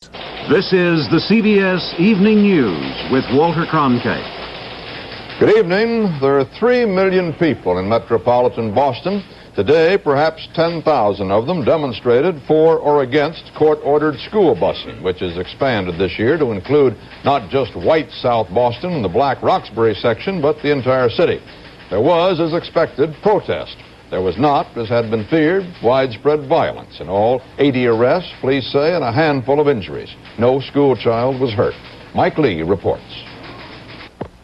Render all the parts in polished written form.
This is the CBS Evening News with Walter Cronkite. Good evening. There are 3 million people in metropolitan Boston. Today, perhaps 10,000 of them demonstrated for or against court-ordered school busing, which is expanded this year to include not just white South Boston and the black Roxbury section, but the entire city. There was, as expected, protest. There was not, as had been feared, widespread violence. In all, 80 arrests, police say, and a handful of injuries. No school child was hurt. Mike Lee reports.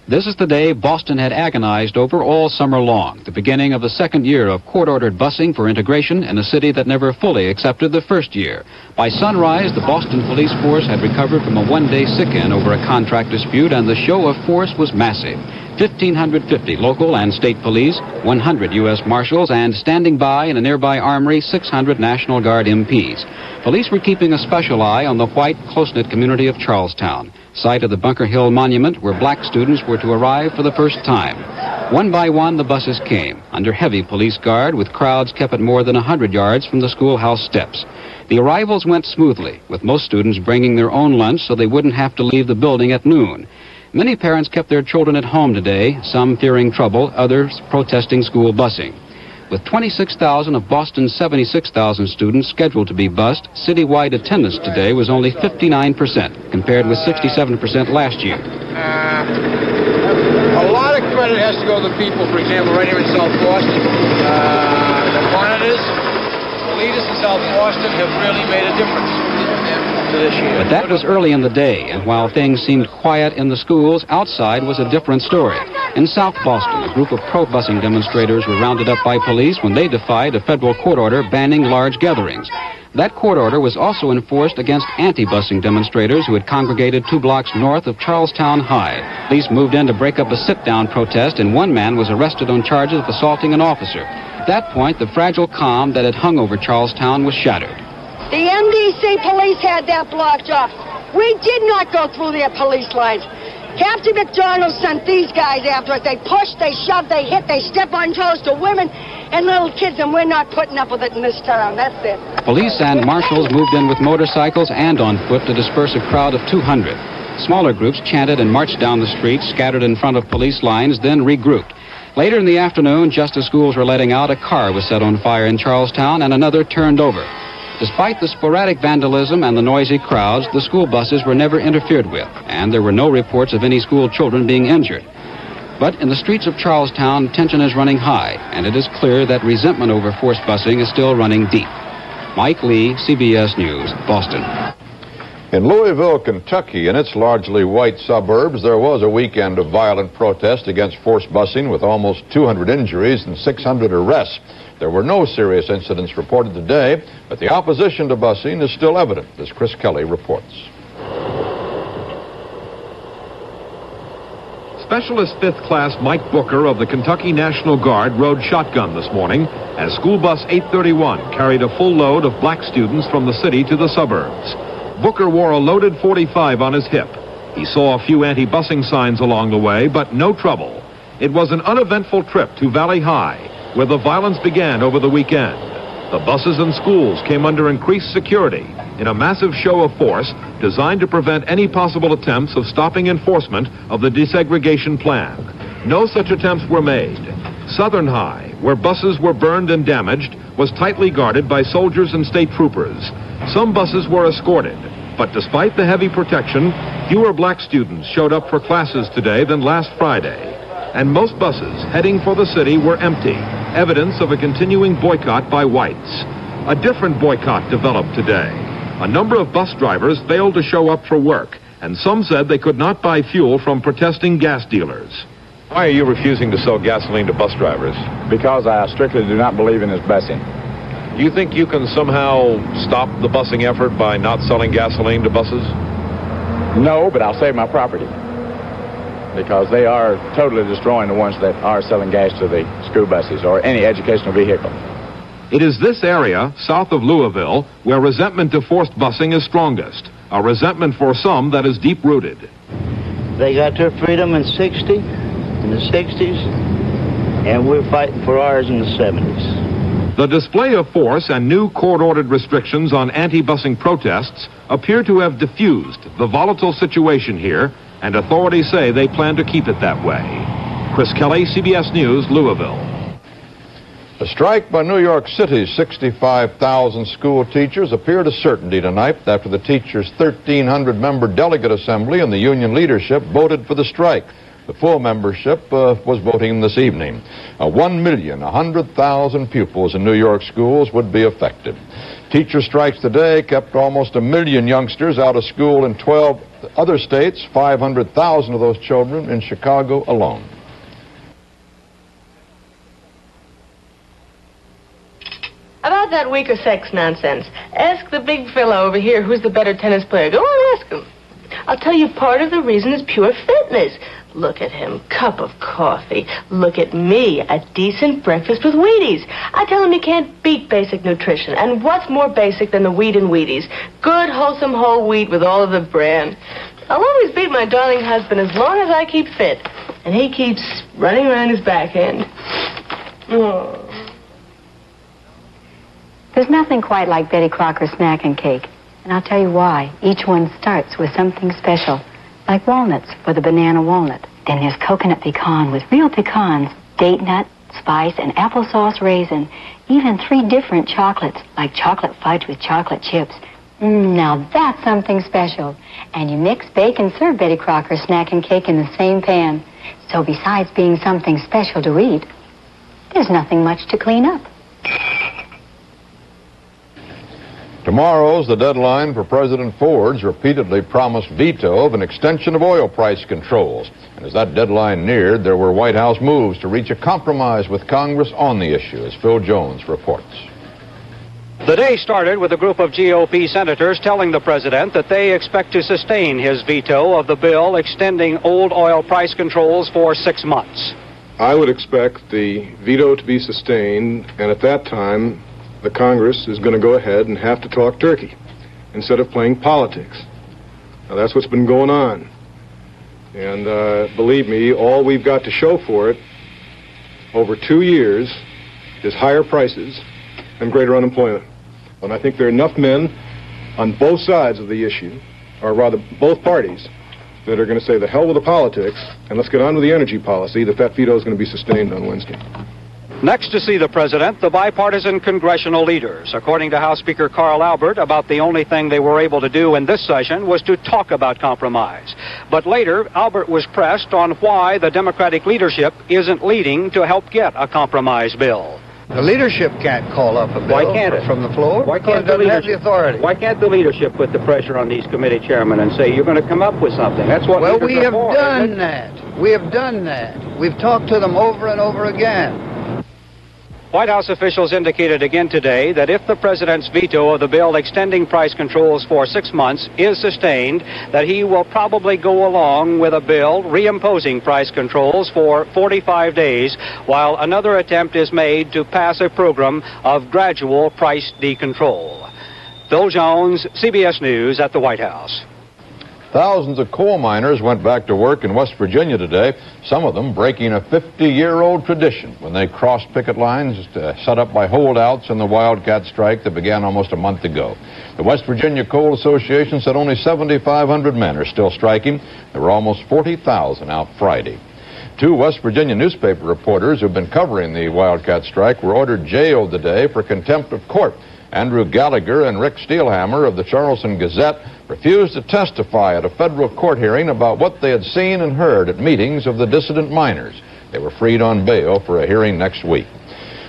This is the day Boston had agonized over all summer long, the beginning of the second year of court-ordered busing for integration in a city that never fully accepted the first year. By sunrise, the Boston police force had recovered from a one-day sick-in over a contract dispute, and the show of force was massive. 1,550 local and state police, 100 U.S. Marshals, and standing by in a nearby armory, 600 National Guard MPs. Police were keeping a special eye on the white, close-knit community of Charlestown, site of the Bunker Hill Monument where black students were to arrive for the first time. One by one, the buses came, under heavy police guard, with crowds kept at more than 100 yards from the schoolhouse steps. The arrivals went smoothly, with most students bringing their own lunch so they wouldn't have to leave the building at noon. Many parents kept their children at home today, some fearing trouble, others protesting school busing. With 26,000 of Boston's 76,000 students scheduled to be bused, citywide attendance today was only 59%, compared with 67% last year. A lot of credit has to go to the people, for example, right here in South Boston. The monitors, the leaders in South Boston have really made a difference this year. But that was early in the day, and while things seemed quiet in the schools, outside was a different story. In South Boston, a group of pro-busing demonstrators were rounded up by police when they defied a federal court order banning large gatherings. That court order was also enforced against anti-busing demonstrators who had congregated 2 blocks north of Charlestown High. Police moved in to break up a sit-down protest, and one man was arrested on charges of assaulting an officer. At that point, the fragile calm that had hung over Charlestown was shattered. The MDC police had that blocked off. We did not go through their police lines. Captain McDonald sent these guys after us. They pushed, they shoved, they hit, they step on toes to women and little kids, and we're not putting up with it in this town. That's it. Police and marshals moved in with motorcycles and on foot to disperse a crowd of 200. Smaller groups chanted and marched down the street, scattered in front of police lines, then regrouped. Later in the afternoon, just as schools were letting out, a car was set on fire in Charlestown and another turned over. Despite the sporadic vandalism and the noisy crowds, the school buses were never interfered with, and there were no reports of any school children being injured. But in the streets of Charlestown, tension is running high, and it is clear that resentment over forced busing is still running deep. Mike Lee, CBS News, Boston. In Louisville, Kentucky, in its largely white suburbs, there was a weekend of violent protest against forced busing with almost 200 injuries and 600 arrests. There were no serious incidents reported today, but the opposition to busing is still evident, as Chris Kelly reports. Specialist 5th Class Mike Booker of the Kentucky National Guard rode shotgun this morning as school bus 831 carried a full load of black students from the city to the suburbs. Booker wore a loaded .45 on his hip. He saw a few anti-busing signs along the way, but no trouble. It was an uneventful trip to Valley High, where the violence began over the weekend. The buses and schools came under increased security in a massive show of force designed to prevent any possible attempts of stopping enforcement of the desegregation plan. No such attempts were made. Southern High, where buses were burned and damaged, was tightly guarded by soldiers and state troopers. Some buses were escorted, but despite the heavy protection, fewer black students showed up for classes today than last Friday. And most buses heading for the city were empty, evidence of a continuing boycott by whites. A different boycott developed today. A number of bus drivers failed to show up for work, and some said they could not buy fuel from protesting gas dealers. Why are you refusing to sell gasoline to bus drivers? Because I strictly do not believe in this busing. Do you think you can somehow stop the busing effort by not selling gasoline to buses? No, but I'll save my property. Because they are totally destroying the ones that are selling gas to the school buses or any educational vehicle. It is this area, south of Louisville, where resentment to forced busing is strongest. A resentment for some that is deep-rooted. They got their freedom in the 60s, and we're fighting for ours in the 70s. The display of force and new court-ordered restrictions on anti-busing protests appear to have diffused the volatile situation here, and authorities say they plan to keep it that way. Chris Kelly, CBS News, Louisville. The strike by New York City's 65,000 school teachers appeared a certainty tonight after the teachers' 1,300-member delegate assembly and the union leadership voted for the strike. The full membership was voting this evening. 1,100,000 pupils in New York schools would be affected. Teacher strikes today kept almost 1 million youngsters out of school in 12 other states, 500,000 of those children in Chicago alone. About that weaker sex nonsense, ask the big fella over here who's the better tennis player. Go on, ask him. I'll tell you, part of the reason is pure fitness. Look at him, cup of coffee. Look at me, a decent breakfast with Wheaties. I tell him you can't beat basic nutrition. And what's more basic than the wheat in Wheaties? Good, wholesome whole wheat with all of the bran. I'll always beat my darling husband as long as I keep fit. And he keeps running around his back end. Oh. There's nothing quite like Betty Crocker's snack and cake. And I'll tell you why. Each one starts with something special, like walnuts for the banana walnut. Then there's coconut pecan with real pecans, date nut, spice, and applesauce raisin. Even 3 different chocolates, like chocolate fudge with chocolate chips. Now that's something special. And you mix, bake, and serve Betty Crocker's snack and cake in the same pan. So besides being something special to eat, there's nothing much to clean up. Tomorrow's the deadline for President Ford's repeatedly promised veto of an extension of oil price controls. And as that deadline neared, there were White House moves to reach a compromise with Congress on the issue, as Phil Jones reports. The day started with a group of GOP senators telling the president that they expect to sustain his veto of the bill extending old oil price controls for 6 months. I would expect the veto to be sustained, and at that time, the Congress is going to go ahead and have to talk turkey instead of playing politics. Now, that's what's been going on. And believe me, all we've got to show for it over 2 years is higher prices and greater unemployment. And I think there are enough men on both sides of the issue, or rather both parties, that are going to say the hell with the politics and let's get on with the energy policy, that veto is going to be sustained on Wednesday. Next to see the president, the bipartisan congressional leaders. According to House Speaker Carl Albert, about the only thing they were able to do in this session was to talk about compromise. But later, Albert was pressed on why the Democratic leadership isn't leading to help get a compromise bill. The leadership can't call up a bill. Why can't it? From the floor. Why can't it doesn't have the authority. Why can't the leadership put the pressure on these committee chairmen and say, you're going to come up with something? That's what well, leaders we are have for, done that. We have done that. We've talked to them over and over again. White House officials indicated again today that if the president's veto of the bill extending price controls for 6 months is sustained, that he will probably go along with a bill reimposing price controls for 45 days, while another attempt is made to pass a program of gradual price decontrol. Phil Jones, CBS News at the White House. Thousands of coal miners went back to work in West Virginia today, some of them breaking a 50-year-old tradition when they crossed picket lines set up by holdouts in the wildcat strike that began almost a month ago. The West Virginia Coal Association said only 7,500 men are still striking. There were almost 40,000 out Friday. 2 West Virginia newspaper reporters who've been covering the wildcat strike were ordered jailed today for contempt of court. Andrew Gallagher and Rick Steelhammer of the Charleston Gazette refused to testify at a federal court hearing about what they had seen and heard at meetings of the dissident miners. They were freed on bail for a hearing next week.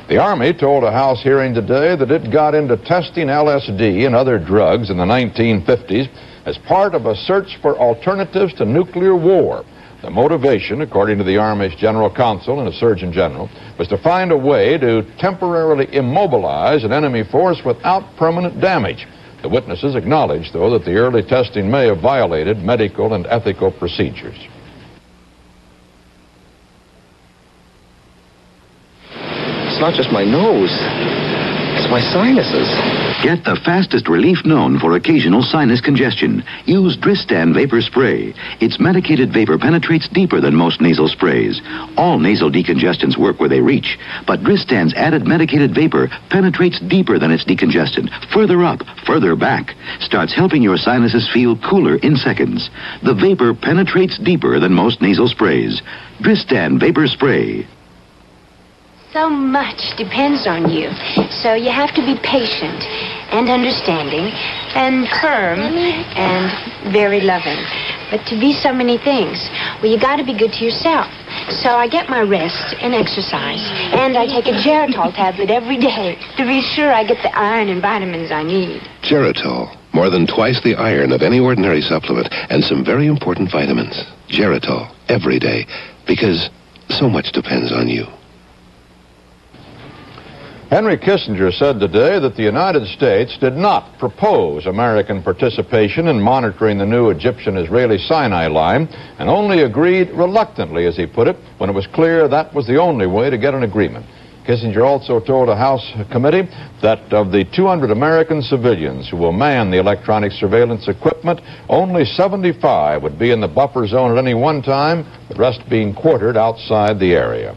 The Army told a House hearing today that it got into testing LSD and other drugs in the 1950s as part of a search for alternatives to nuclear war. The motivation, according to the Army's General Counsel and a Surgeon General, was to find a way to temporarily immobilize an enemy force without permanent damage. The witnesses acknowledged, though, that the early testing may have violated medical and ethical procedures. It's not just my nose. It's my sinuses. Get the fastest relief known for occasional sinus congestion. Use Dristan Vapor Spray. Its medicated vapor penetrates deeper than most nasal sprays. All nasal decongestants work where they reach, but Dristan's added medicated vapor penetrates deeper than its decongestant, further up, further back, starts helping your sinuses feel cooler in seconds. The vapor penetrates deeper than most nasal sprays. Dristan Vapor Spray. So much depends on you, so you have to be patient and understanding and firm and very loving. But to be so many things, well, you got to be good to yourself. So I get my rest and exercise, and I take a Geritol tablet every day to be sure I get the iron and vitamins I need. Geritol, more than twice the iron of any ordinary supplement, and some very important vitamins. Geritol, every day, because so much depends on you. Henry Kissinger said today that the United States did not propose American participation in monitoring the new Egyptian-Israeli Sinai line and only agreed reluctantly, as he put it, when it was clear that was the only way to get an agreement. Kissinger also told a House committee that of the 200 American civilians who will man the electronic surveillance equipment, only 75 would be in the buffer zone at any one time, the rest being quartered outside the area.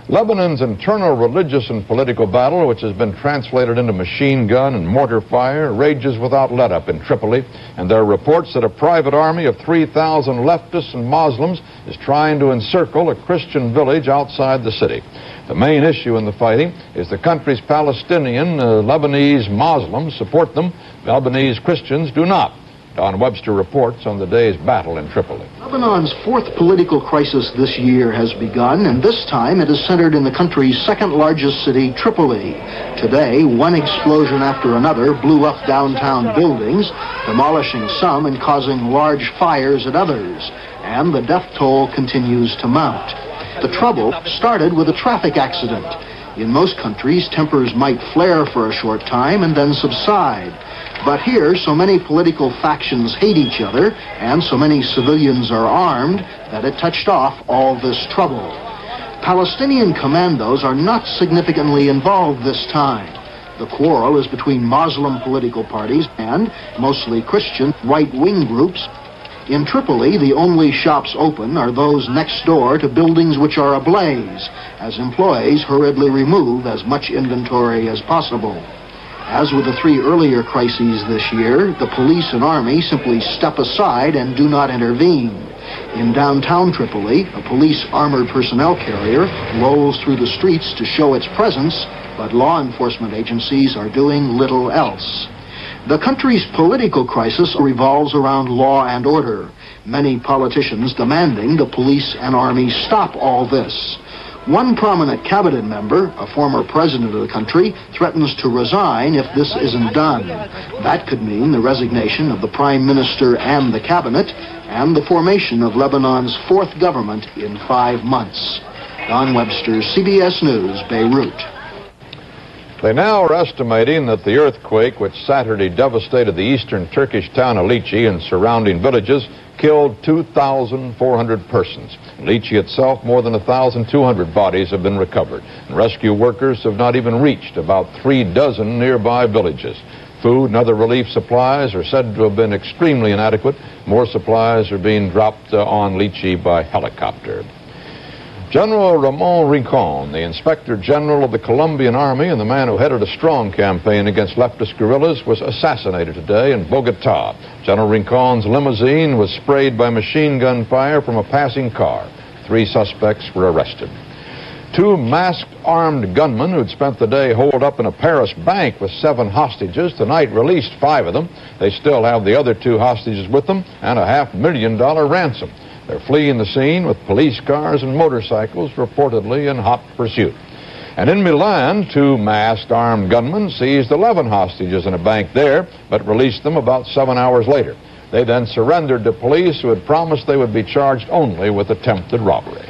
Lebanon's internal religious and political battle, which has been translated into machine gun and mortar fire, rages without let-up in Tripoli, and there are reports that a private army of 3,000 leftists and Muslims is trying to encircle a Christian village outside the city. The main issue in the fighting is the country's Palestinian Lebanese Muslims support them. Lebanese Christians do not. Don Webster reports on the day's battle in Tripoli. Lebanon's fourth political crisis this year has begun, and this time it is centered in the country's second largest city, Tripoli. Today, one explosion after another blew up downtown buildings, demolishing some and causing large fires at others, and the death toll continues to mount. The trouble started with a traffic accident. In most countries, tempers might flare for a short time and then subside. But here, so many political factions hate each other, and so many civilians are armed, that it touched off all this trouble. Palestinian commandos are not significantly involved this time. The quarrel is between Muslim political parties and, mostly Christian, right-wing groups. In Tripoli, the only shops open are those next door to buildings which are ablaze, as employees hurriedly remove as much inventory as possible. As with the three earlier crises this year, the police and army simply step aside and do not intervene. In downtown Tripoli, a police armored personnel carrier rolls through the streets to show its presence, but law enforcement agencies are doing little else. The country's political crisis revolves around law and order, many politicians demanding the police and army stop all this. One prominent cabinet member, a former president of the country, threatens to resign if this isn't done. That could mean the resignation of the prime minister and the cabinet, and the formation of Lebanon's fourth government in 5 months. Don Webster, CBS News, Beirut. They now are estimating that the earthquake which Saturday devastated the eastern Turkish town of Lichi and surrounding villages killed 2,400 persons. In Lichi itself, more than 1,200 bodies have been recovered, and rescue workers have not even reached about 36 nearby villages. Food and other relief supplies are said to have been extremely inadequate. More supplies are being dropped on Lichi by helicopter. General Ramon Rincon, the Inspector General of the Colombian Army and the man who headed a strong campaign against leftist guerrillas, was assassinated today in Bogota. General Rincon's limousine was sprayed by machine gun fire from a passing car. 3 suspects were arrested. 2 masked armed gunmen who'd spent the day holed up in a Paris bank with 7 hostages tonight released 5 of them. They still have the other 2 hostages with them and a $500,000 ransom. They're fleeing the scene with police cars and motorcycles reportedly in hot pursuit. And in Milan, 2 masked armed gunmen seized 11 hostages in a bank there, but released them about 7 hours later. They then surrendered to police who had promised they would be charged only with attempted robbery.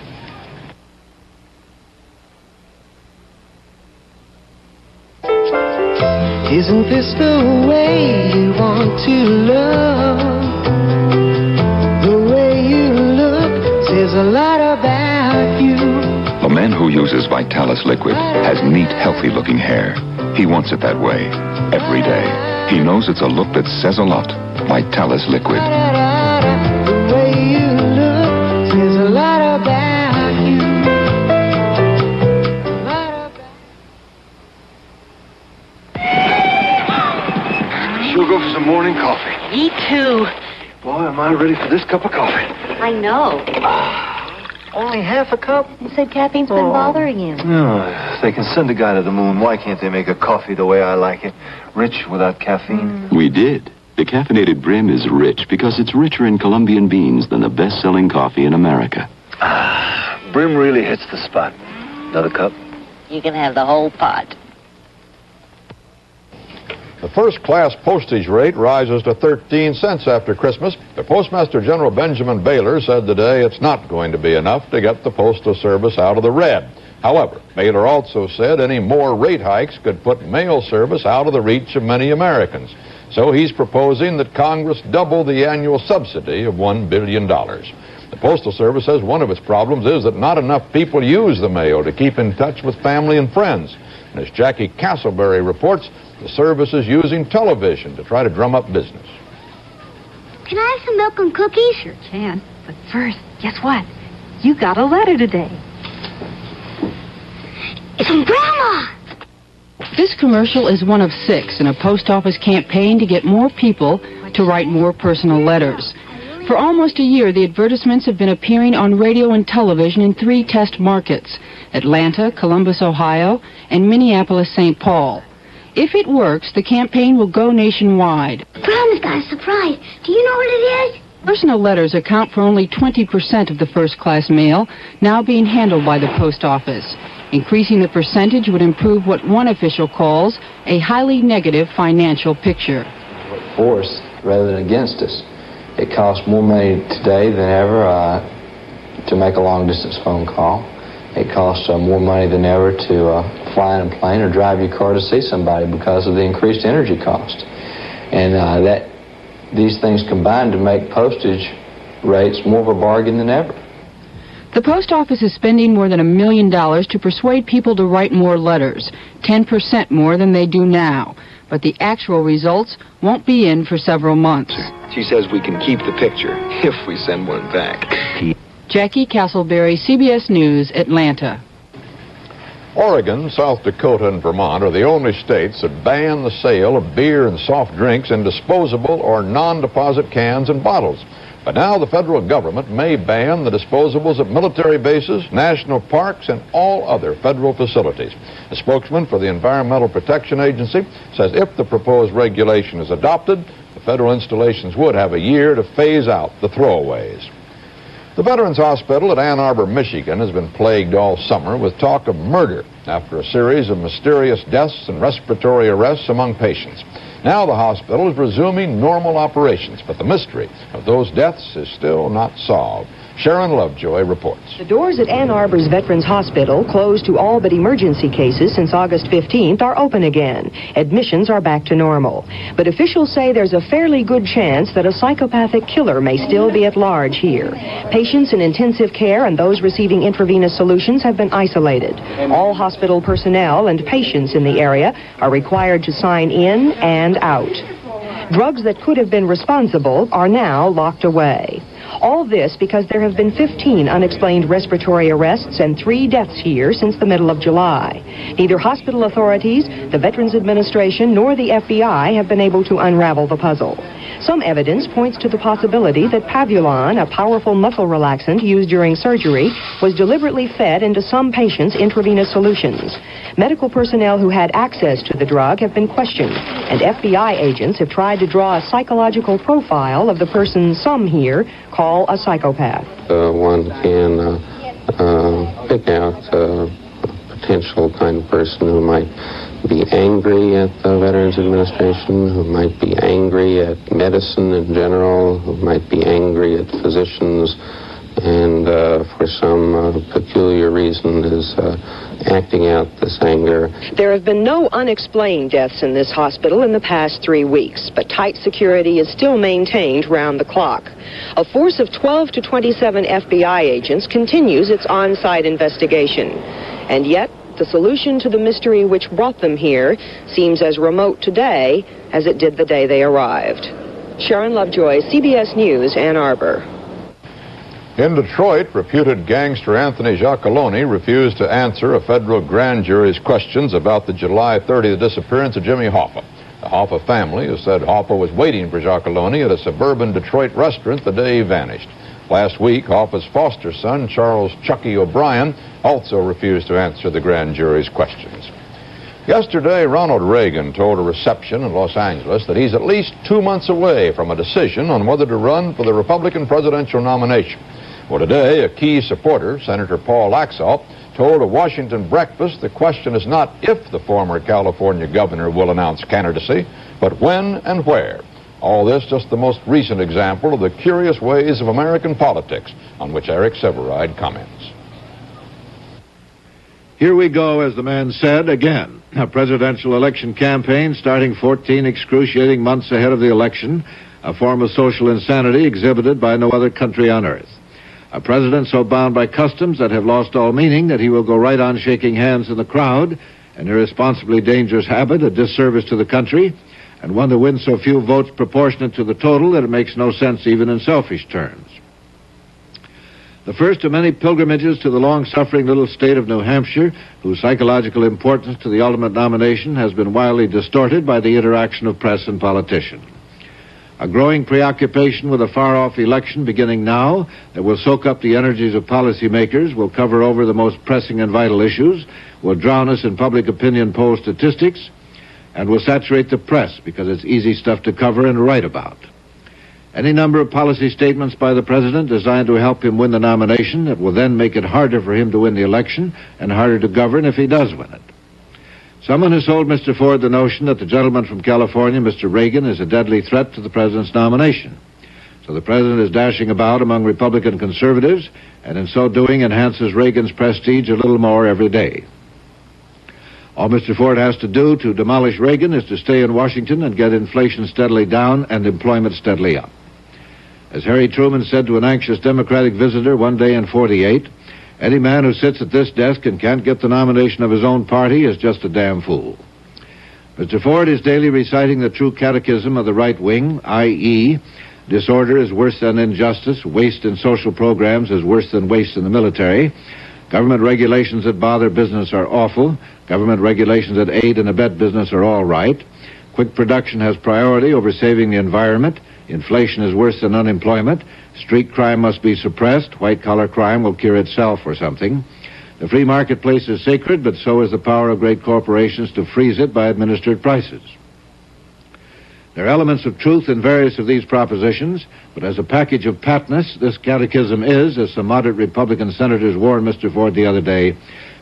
Isn't this the way you want to love? The way you look says a lot about you. The man who uses Vitalis liquid has neat, healthy-looking hair. He wants it that way, every day. He knows it's a look that says a lot. Vitalis Liquid. The way you look says a lot about you. She'll go for some morning coffee. Me too. Boy, am I ready for this cup of coffee. I know. Only half a cup? You said caffeine's been bothering you. No, if they can send a guy to the moon, why can't they make a coffee the way I like it? Rich without caffeine. We did. The caffeinated brim is rich because it's richer in Colombian beans than the best-selling coffee in America. Brim really hits the spot. Another cup? You can have the whole pot. The first-class postage rate rises to 13 cents after Christmas. The Postmaster General Benjamin Baylor said today it's not going to be enough to get the Postal Service out of the red. However, Baylor also said any more rate hikes could put mail service out of the reach of many Americans. So he's proposing that Congress double the annual subsidy of $1 billion. The Postal Service says one of its problems is that not enough people use the mail to keep in touch with family and friends. And as Jackie Castleberry reports, the service is using television to try to drum up business. Can I have some milk and cookies? Sure can. But first, guess what? You got a letter today. It's from Grandma! This commercial is one of 6 in a post office campaign to get more people to write more personal letters. For almost a year, the advertisements have been appearing on radio and television in 3 test markets: Atlanta, Columbus, Ohio, and Minneapolis, St. Paul. If it works, the campaign will go nationwide. Grandma's got a surprise. Do you know what it is? Personal letters account for only 20% of the first-class mail, now being handled by the post office. Increasing the percentage would improve what one official calls a highly negative financial picture. For us rather than against us. It costs more money today than ever to make a long-distance phone call. It costs more money than ever to fly in a plane or drive your car to see somebody because of the increased energy cost. And these things combine to make postage rates more of a bargain than ever. The post office is spending more than $1 million to persuade people to write more letters, 10% more than they do now. But the actual results won't be in for several months. She says we can keep the picture if we send one back. Jackie Castleberry, CBS News, Atlanta. Oregon, South Dakota, and Vermont are the only states that ban the sale of beer and soft drinks in disposable or non-deposit cans and bottles. But now the federal government may ban the disposables at military bases, national parks, and all other federal facilities. A spokesman for the Environmental Protection Agency says if the proposed regulation is adopted, the federal installations would have a year to phase out the throwaways. The Veterans Hospital at Ann Arbor, Michigan has been plagued all summer with talk of murder after a series of mysterious deaths and respiratory arrests among patients. Now the hospital is resuming normal operations, but the mystery of those deaths is still not solved. Sharon Lovejoy reports. The doors at Ann Arbor's Veterans Hospital, closed to all but emergency cases since August 15th, are open again. Admissions are back to normal. But officials say there's a fairly good chance that a psychopathic killer may still be at large here. Patients in intensive care and those receiving intravenous solutions have been isolated. All hospital personnel and patients in the area are required to sign in and out. Drugs that could have been responsible are now locked away. All this because there have been 15 unexplained respiratory arrests and 3 deaths here since the middle of July. Neither hospital authorities, the Veterans Administration, nor the FBI have been able to unravel the puzzle. Some evidence points to the possibility that Pavulon, a powerful muscle relaxant used during surgery, was deliberately fed into some patients' intravenous solutions. Medical personnel who had access to the drug have been questioned, and FBI agents have tried to draw a psychological profile of the person some here call a psychopath. One can pick out a potential kind of person who might be angry at the Veterans Administration, who might be angry at medicine in general, who might be angry at physicians, and for some peculiar reason is acting out this anger. There have been no unexplained deaths in this hospital in the past 3 weeks, but tight security is still maintained round the clock. A force of 12 to 27 FBI agents continues its on-site investigation. And yet, the solution to the mystery which brought them here seems as remote today as it did the day they arrived. Sharon Lovejoy, CBS News, Ann Arbor. In Detroit, reputed gangster Anthony Giacalone refused to answer a federal grand jury's questions about the July 30th disappearance of Jimmy Hoffa. The Hoffa family has said Hoffa was waiting for Giacalone at a suburban Detroit restaurant the day he vanished. Last week, Hoffa's foster son, Charles Chucky O'Brien, also refused to answer the grand jury's questions. Yesterday, Ronald Reagan told a reception in Los Angeles that he's at least 2 months away from a decision on whether to run for the Republican presidential nomination. Well, today, a key supporter, Senator Paul Laxalt, told a Washington breakfast the question is not if the former California governor will announce candidacy, but when and where. All this just the most recent example of the curious ways of American politics, on which Eric Severide comments. Here we go, as the man said, again. A presidential election campaign starting 14 excruciating months ahead of the election, a form of social insanity exhibited by no other country on earth. A president so bound by customs that have lost all meaning that he will go right on shaking hands in the crowd, an irresponsibly dangerous habit, a disservice to the country, and one that wins so few votes proportionate to the total that it makes no sense even in selfish terms. The first of many pilgrimages to the long-suffering little state of New Hampshire, whose psychological importance to the ultimate nomination has been wildly distorted by the interaction of press and politician. A growing preoccupation with a far-off election beginning now that will soak up the energies of policymakers, will cover over the most pressing and vital issues, will drown us in public opinion poll statistics, and will saturate the press because it's easy stuff to cover and write about. Any number of policy statements by the president designed to help him win the nomination that will then make it harder for him to win the election and harder to govern if he does win it. Someone has sold Mr. Ford the notion that the gentleman from California, Mr. Reagan, is a deadly threat to the president's nomination. So the president is dashing about among Republican conservatives, and in so doing enhances Reagan's prestige a little more every day. All Mr. Ford has to do to demolish Reagan is to stay in Washington and get inflation steadily down and employment steadily up. As Harry Truman said to an anxious Democratic visitor one day in '48, any man who sits at this desk and can't get the nomination of his own party is just a damn fool. Mr. Ford is daily reciting the true catechism of the right wing, i.e., disorder is worse than injustice, waste in social programs is worse than waste in the military, government regulations that bother business are awful, government regulations that aid and abet business are all right, quick production has priority over saving the environment, inflation is worse than unemployment, street crime must be suppressed, white-collar crime will cure itself or something. The free marketplace is sacred, but so is the power of great corporations to freeze it by administered prices. There are elements of truth in various of these propositions, but as a package of patness, this catechism is, as some moderate Republican senators warned Mr. Ford the other day,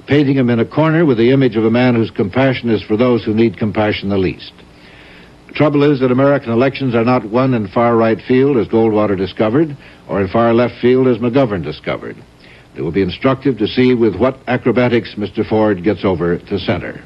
painting him in a corner with the image of a man whose compassion is for those who need compassion the least. The trouble is that American elections are not won in far right field, as Goldwater discovered, or in far left field, as McGovern discovered. It will be instructive to see with what acrobatics Mr. Ford gets over to center.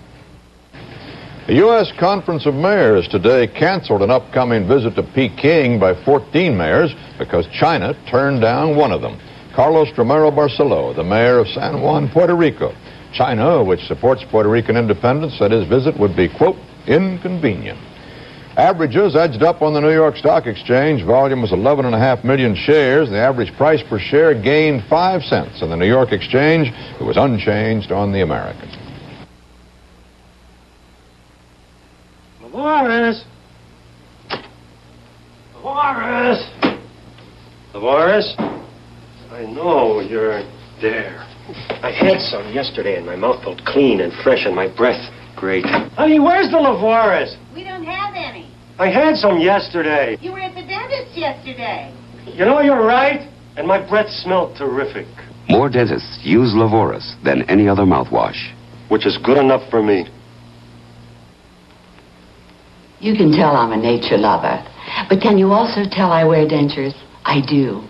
The U.S. Conference of Mayors today canceled an upcoming visit to Peking by 14 mayors because China turned down one of them. Carlos Romero Barceló, the mayor of San Juan, Puerto Rico. China, which supports Puerto Rican independence, said his visit would be, quote, inconvenient. Averages edged up on the New York Stock Exchange. Volume was 11.5 million shares. The average price per share gained 5 cents on the New York Exchange. It was unchanged on the American. Lavores! Lavores! Lavores? I know you're there. I had some yesterday and my mouth felt clean and fresh and my breath great. Honey, where's the Lavores? We don't have any. I had some yesterday. You were at the dentist yesterday. You know, you're right. And my breath smelled terrific. More dentists use Lavores than any other mouthwash. Which is good enough for me. You can tell I'm a nature lover. But can you also tell I wear dentures? I do.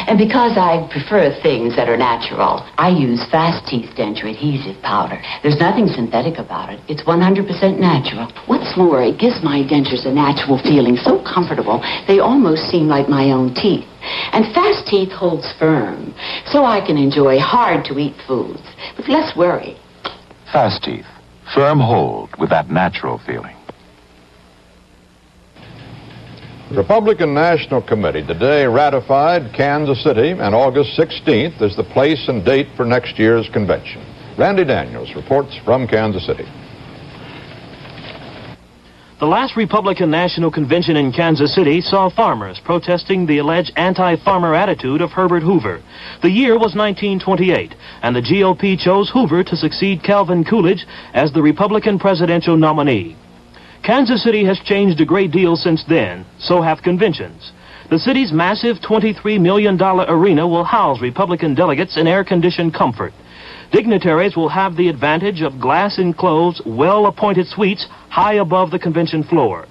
And because I prefer things that are natural, I use Fast Teeth Denture Adhesive Powder. There's nothing synthetic about it. It's 100% natural. What's more, it gives my dentures a natural feeling, so comfortable, they almost seem like my own teeth. And Fast Teeth holds firm, so I can enjoy hard-to-eat foods with less worry. Fast teeth. Firm hold with that natural feeling. The Republican National Committee today ratified Kansas City, and August 16th is the place and date for next year's convention. Randy Daniels reports from Kansas City. The last Republican National Convention in Kansas City saw farmers protesting the alleged anti-farmer attitude of Herbert Hoover. The year was 1928, and the GOP chose Hoover to succeed Calvin Coolidge as the Republican presidential nominee. Kansas City has changed a great deal since then, so have conventions. The city's massive $23 million arena will house Republican delegates in air-conditioned comfort. Dignitaries will have the advantage of glass-enclosed, well-appointed suites high above the convention floor.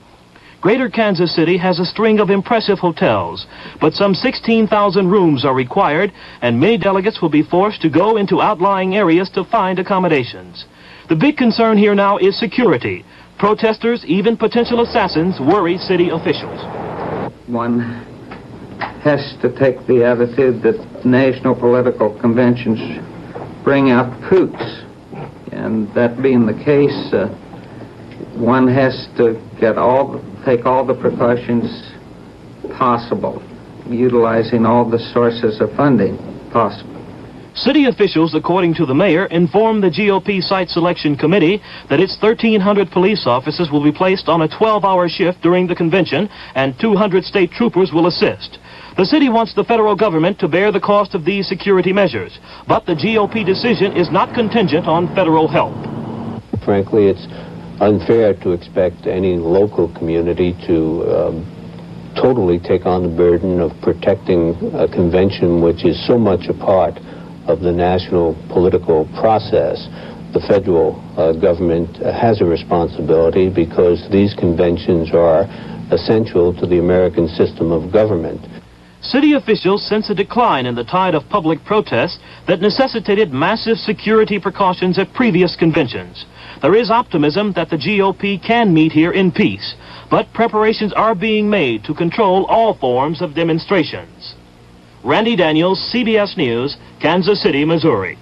Greater Kansas City has a string of impressive hotels, but some 16,000 rooms are required, and many delegates will be forced to go into outlying areas to find accommodations. The big concern here now is security. Protesters, even potential assassins, worry city officials. One has to take the attitude that national political conventions bring out kooks, and that being the case, one has to take all the precautions possible, utilizing all the sources of funding possible. City officials, according to the mayor, informed the GOP site selection committee that its 1,300 police officers will be placed on a 12-hour shift during the convention, and 200 state troopers will assist. The city wants the federal government to bear the cost of these security measures, but the GOP decision is not contingent on federal help. Frankly, it's unfair to expect any local community to totally take on the burden of protecting a convention which is so much a part of the national political process. The federal government has a responsibility because these conventions are essential to the American system of government. City officials sense a decline in the tide of public protests that necessitated massive security precautions at previous conventions. There is optimism that the GOP can meet here in peace, but preparations are being made to control all forms of demonstrations. Randy Daniels, CBS News, Kansas City, Missouri.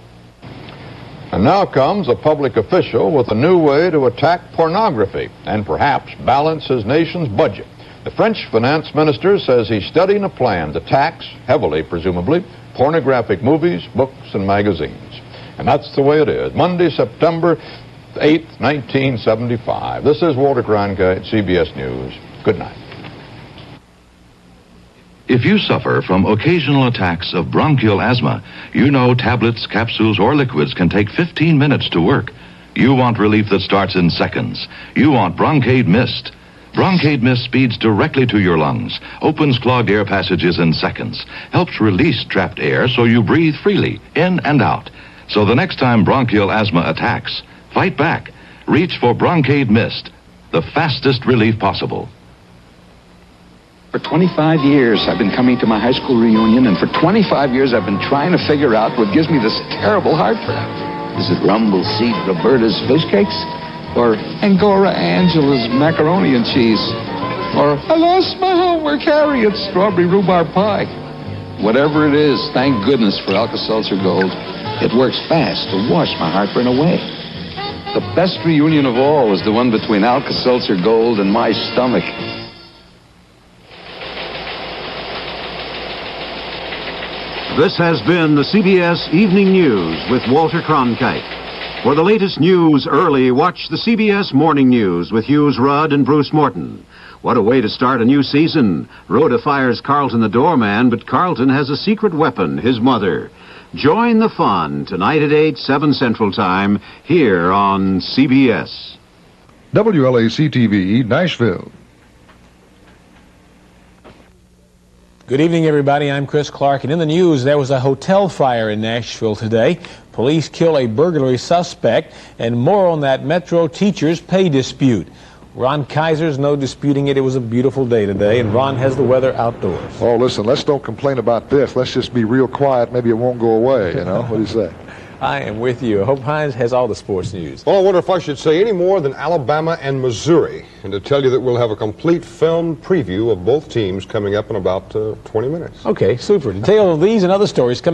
And now comes a public official with a new way to attack pornography and perhaps balance his nation's budget. The French finance minister says he's studying a plan to tax, heavily presumably, pornographic movies, books, and magazines. And that's the way it is. Monday, September 8th, 1975. This is Walter Cronkite, CBS News. Good night. If you suffer from occasional attacks of bronchial asthma, you know tablets, capsules, or liquids can take 15 minutes to work. You want relief that starts in seconds. You want Broncaid Mist. Broncaid Mist speeds directly to your lungs, opens clogged air passages in seconds, helps release trapped air so you breathe freely, in and out. So the next time bronchial asthma attacks, fight back. Reach for Broncaid Mist, the fastest relief possible. For 25 years, I've been coming to my high school reunion, and for 25 years, I've been trying to figure out what gives me this terrible heartburn. Is it Rumble Seed Roberta's fish cakes? Or Angora Angela's macaroni and cheese? Or I lost my homework Harriet's strawberry rhubarb pie? Whatever it is, thank goodness for Alka-Seltzer Gold. It works fast to wash my heartburn away. The best reunion of all is the one between Alka-Seltzer Gold and my stomach. This has been the CBS Evening News with Walter Cronkite. For the latest news early, watch the CBS Morning News with Hughes Rudd and Bruce Morton. What a way to start a new season. Rhoda fires Carlton the doorman, but Carlton has a secret weapon, his mother. Join the fun tonight at 8, 7 Central Time, here on CBS. WLAC-TV, Nashville. Good evening, everybody. I'm Chris Clark, and in the news, there was a hotel fire in Nashville today. Police kill a burglary suspect, and more on that Metro teachers' pay dispute. Ron Kaiser's no disputing it. It was a beautiful day today, and Ron has the weather outdoors. Oh, listen, let's don't complain about this. Let's just be real quiet. Maybe it won't go away, you know? What do you say? I am with you. Hope Hines has all the sports news. Well, I wonder if I should say any more than Alabama and Missouri, and to tell you that we'll have a complete film preview of both teams coming up in about 20 minutes. Okay, super. Detail of these and other stories coming